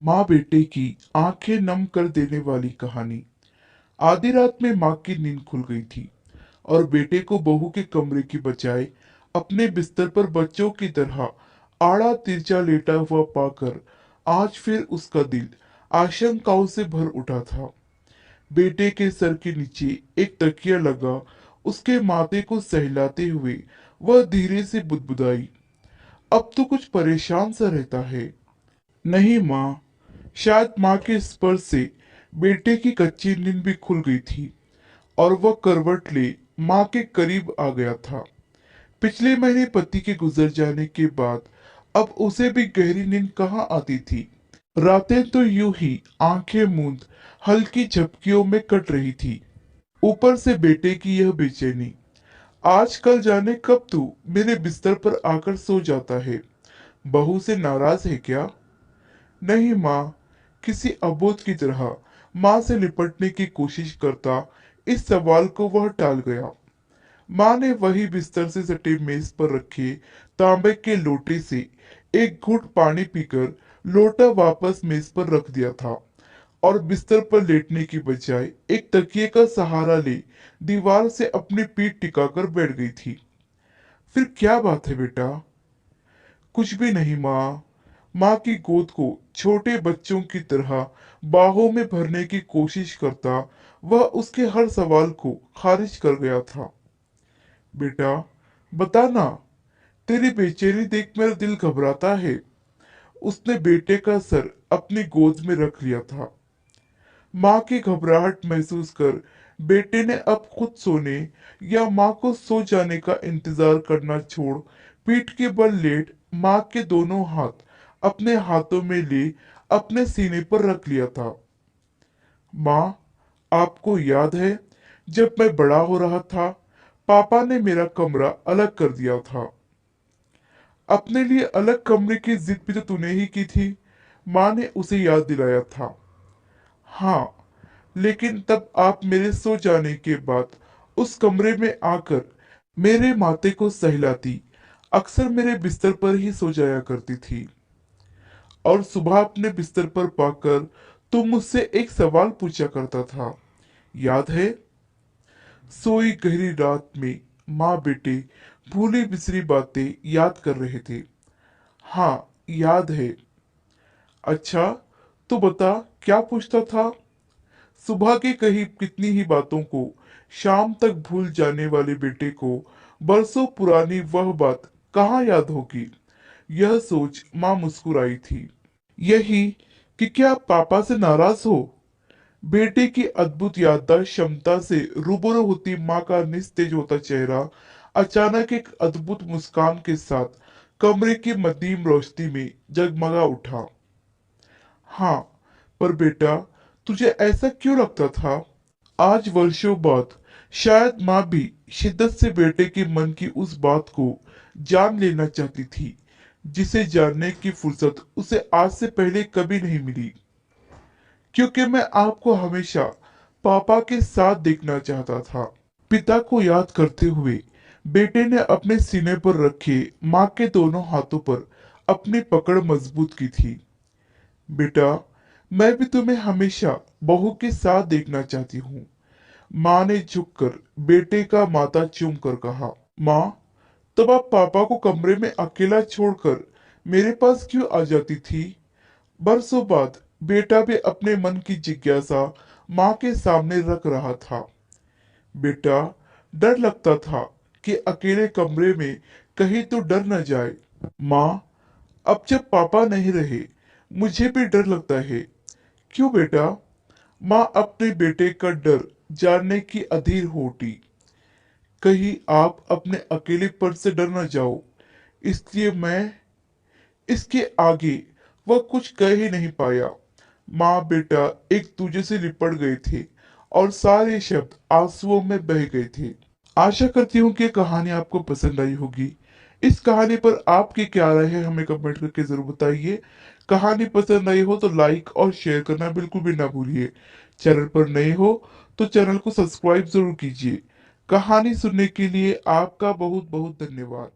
माँ बेटे की आंखें नम कर देने वाली कहानी। आधी रात में माँ की नींद खुल गई थी और बेटे को बहू के कमरे की बजाय अपने बिस्तर पर बच्चों की तरह आड़ा तिरछा लेटा हुआ पाकर आज फिर उसका दिल आशंकाओं से भर उठा था। बेटे के सर के नीचे एक तकिया लगा उसके माथे को सहलाते हुए वह धीरे से बुदबुदाई, अब तो कुछ परेशान सा रहता है। नहीं माँ। शायद माँ के स्पर्श से बेटे की कच्ची नींद भी खुल गई थी और वह करवट ले माँ के करीब आ गया था। पिछले महीने पति के गुजर जाने के बाद अब उसे भी गहरी नींद कहाँ आती थी। रातें तो यूं ही आंखें मूंद हल्की झपकियों में कट रही थी। ऊपर से बेटे की यह बेचैनी, आजकल जाने कब तू मेरे बिस्तर पर आकर सो जाता है। बहू से नाराज है क्या? नहीं माँ। किसी अबोध की तरह माँ से निपटने की कोशिश करता इस सवाल को वह टाल गया। माँ ने वही बिस्तर से सटे मेज पर रखे तांबे के लोटे से एक घूंट पानी पीकर लोटा वापस मेज पर रख दिया था और बिस्तर पर लेटने की बजाय एक तकिए का सहारा ले दीवार से अपनी पीठ टिकाकर बैठ गई थी। फिर क्या बात है बेटा? कुछ भी नहीं माँ। माँ की गोद को छोटे बच्चों की तरह बाहों में भरने की कोशिश करता वह उसके हर सवाल को खारिज कर गया था। बेटा, बता ना। तेरी बेचैनी देख मेरा दिल घबराता है। उसने बेटे का सर अपनी गोद में रख लिया था। माँ की घबराहट महसूस कर बेटे ने अब खुद सोने या माँ को सो जाने का इंतजार करना छोड़ पीठ के बल लेट माँ के दोनों हाथ अपने हाथों में ले अपने सीने पर रख लिया था। माँ, आपको याद है जब मैं बड़ा हो रहा था, पापा ने मेरा कमरा अलग कर दिया था। अपने लिए अलग कमरे की जिद भी तो तूने ही की थी। माँ ने उसे याद दिलाया था। हाँ, लेकिन तब आप मेरे सो जाने के बाद उस कमरे में आकर मेरे माथे को सहलाती, अक्सर मेरे बिस्तर पर ही सो जाया करती थी और सुबह अपने बिस्तर पर पाकर तुम मुझसे एक सवाल पूछा करता था, याद है? सोई गहरी रात में माँ बेटे भूली बिसरी बातें याद कर रहे थे। हाँ, याद है। अच्छा, तो बता, क्या पूछता था? सुबह की कही कितनी ही बातों को शाम तक भूल जाने वाले बेटे को बरसों पुरानी वह बात कहाँ याद होगी? यह सोच माँ मुस्कुराई थी। यही कि क्या पापा से नाराज हो? बेटे की अद्भुत याददाश्त क्षमता से रूबरू होती माँ का निस्तेज होता चेहरा अचानक एक अद्भुत मुस्कान के साथ कमरे की मध्यम रोशनी में जगमगा उठा। हाँ, पर बेटा, तुझे ऐसा क्यों लगता था? आज वर्षों बाद शायद माँ भी शिद्दत से बेटे के मन की उस बात को जान लेना चाहती थी जिसे जानने की फुर्सत उसे आज से पहले कभी नहीं मिली। क्योंकि मैं आपको हमेशा पापा के साथ देखना चाहता था। पिता को याद करते हुए बेटे ने अपने सीने पर रखे माँ के दोनों हाथों पर अपनी पकड़ मजबूत की थी। बेटा, मैं भी तुम्हें हमेशा बहू के साथ देखना चाहती हूँ। माँ ने झुककर बेटे का माथा चूम कर कहा। माँ, तब आप पापा को कमरे में अकेला छोड़कर मेरे पास क्यों आ जाती थी? बरसों बाद बेटा भी अपने मन की जिज्ञासा माँ के सामने रख रहा था। बेटा, डर लगता था कि अकेले कमरे में कहीं तो डर न जाए। माँ, अब जब पापा नहीं रहे मुझे भी डर लगता है। क्यों बेटा? माँ अपने बेटे का डर जानने की अधीर हो उठी। कहीं आप अपने अकेलेपन से डर न जाओ, इसलिए मैं। इसके आगे वह कुछ कह ही नहीं पाया। माँ बेटा एक दूजे से लिपट गए थे और सारे शब्द आंसुओं में बह गए थे। आशा करती हूँ कि कहानी आपको पसंद आई होगी। इस कहानी पर आपकी क्या राय है हमें कमेंट करके जरूर बताइए। कहानी पसंद आई हो तो लाइक और शेयर करना बिल्कुल भी ना भूलिए। चैनल पर नए हो तो चैनल को सब्सक्राइब जरूर कीजिए। कहानी सुनने के लिए आपका बहुत बहुत धन्यवाद।